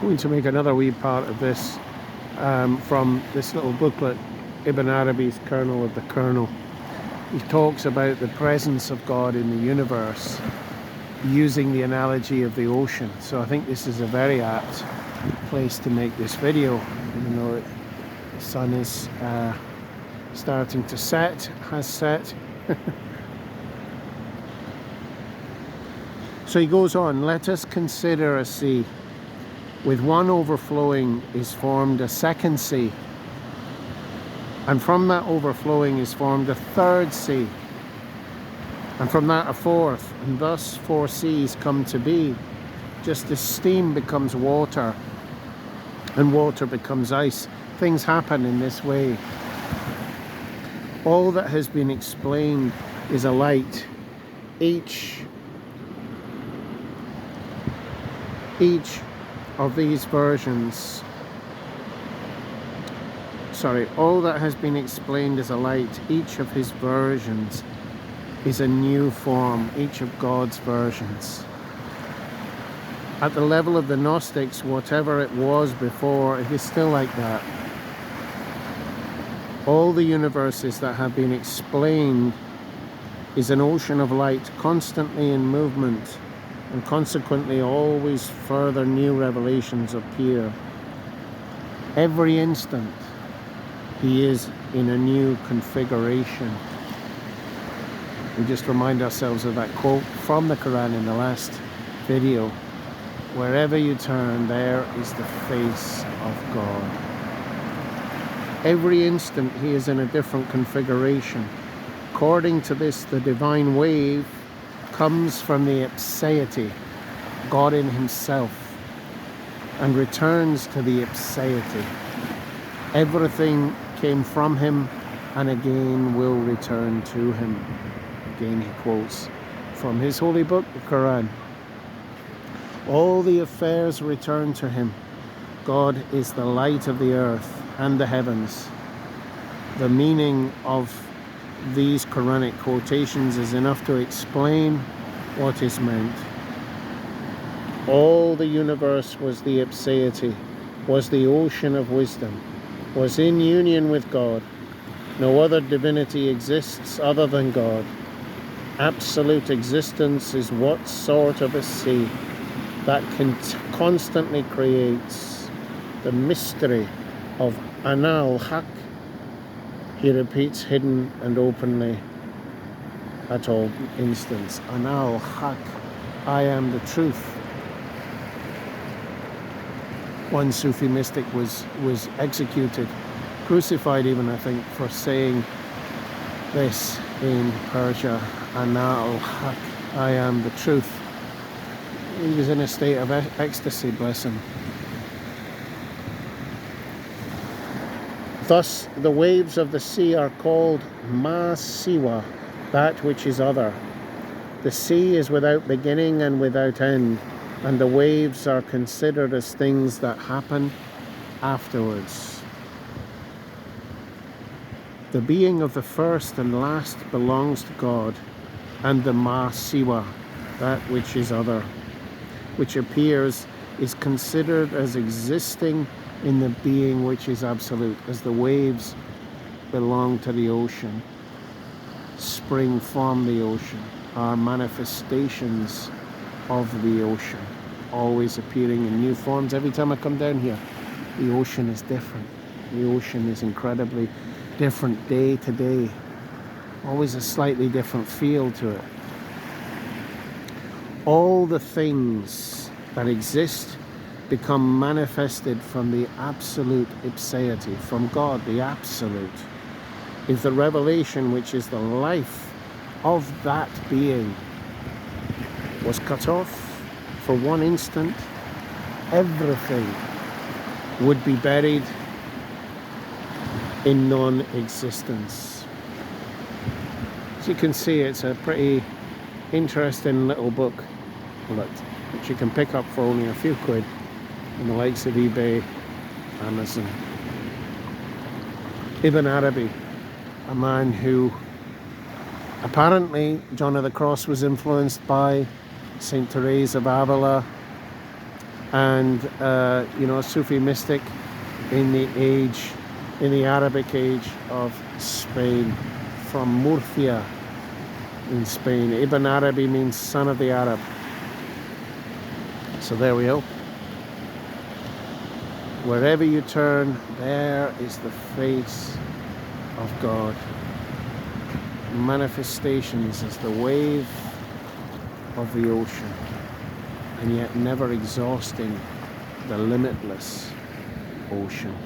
going to make another wee part of this from this little booklet, Ibn Arabi's Kernel of the Kernel. He talks about the presence of God in the universe using the analogy of the ocean. So I think this is a very apt place to make this video, even though the sun is starting to set, has set. So he goes on, let us consider a sea. With one overflowing is formed a second sea, and from that overflowing is formed a third sea, and from that a fourth, and thus 4 seas come to be, just as steam becomes water and water becomes ice. Things happen in this way. All that has been explained is a light. Each of these versions, all that has been explained is a light. Each of his versions is a new form, each of God's versions. At the level of the Gnostics, whatever it was before, it is still like that. All the universes that have been explained is an ocean of light, constantly in movement, and consequently always further new revelations appear. Every instant he is in a new configuration. We just remind ourselves of that quote from the Quran in the last video. Wherever you turn, there is the face of God. Every instant he is in a different configuration. According to this, the divine wave comes from the ipseity, God in himself, and returns to the ipseity. Everything came from him and again will return to him. Again he quotes from his holy book, the Quran. All the affairs return to him. God is the light of the earth and the heavens. The meaning of these Quranic quotations is enough to explain what is meant. All the universe was the ipseity, was the ocean of wisdom, was in union with God. No other divinity exists other than God. Absolute existence is what sort of a sea that constantly creates the mystery of Anal Haq. He repeats hidden and openly at all instants. Anal Haq, I am the truth. One Sufi mystic was executed, crucified even, I think, for saying this in Persia. Anal Haq, I am the truth. He was in a state of ecstasy, bless him. Thus, the waves of the sea are called Ma Siwa, that which is other. The sea is without beginning and without end, and the waves are considered as things that happen afterwards. The being of the first and last belongs to God, and the Ma Siwa, that which is other, which appears, is considered as existing in the being which is absolute, as the waves belong to the ocean, spring from the ocean, are manifestations of the ocean, always appearing in new forms. Every time I come down here, the ocean is different. The ocean is incredibly different day to day, always a slightly different feel to it. All the things that exist become manifested from the absolute ipseity, from God, the absolute. If the revelation, which is the life of that being, was cut off for one instant, everything would be buried in non-existence. As you can see, it's a pretty interesting little book, which you can pick up for only a few quid in the likes of eBay, Amazon. Ibn Arabi, a man who apparently John of the Cross was influenced by, Saint Therese of Avila, and you know, a Sufi mystic in the Arabic age of Spain, from Murcia in Spain. Ibn Arabi means son of the Arab. So there we go. Wherever you turn, there is the face of God. Manifestations as the wave of the ocean, and yet never exhausting the limitless ocean.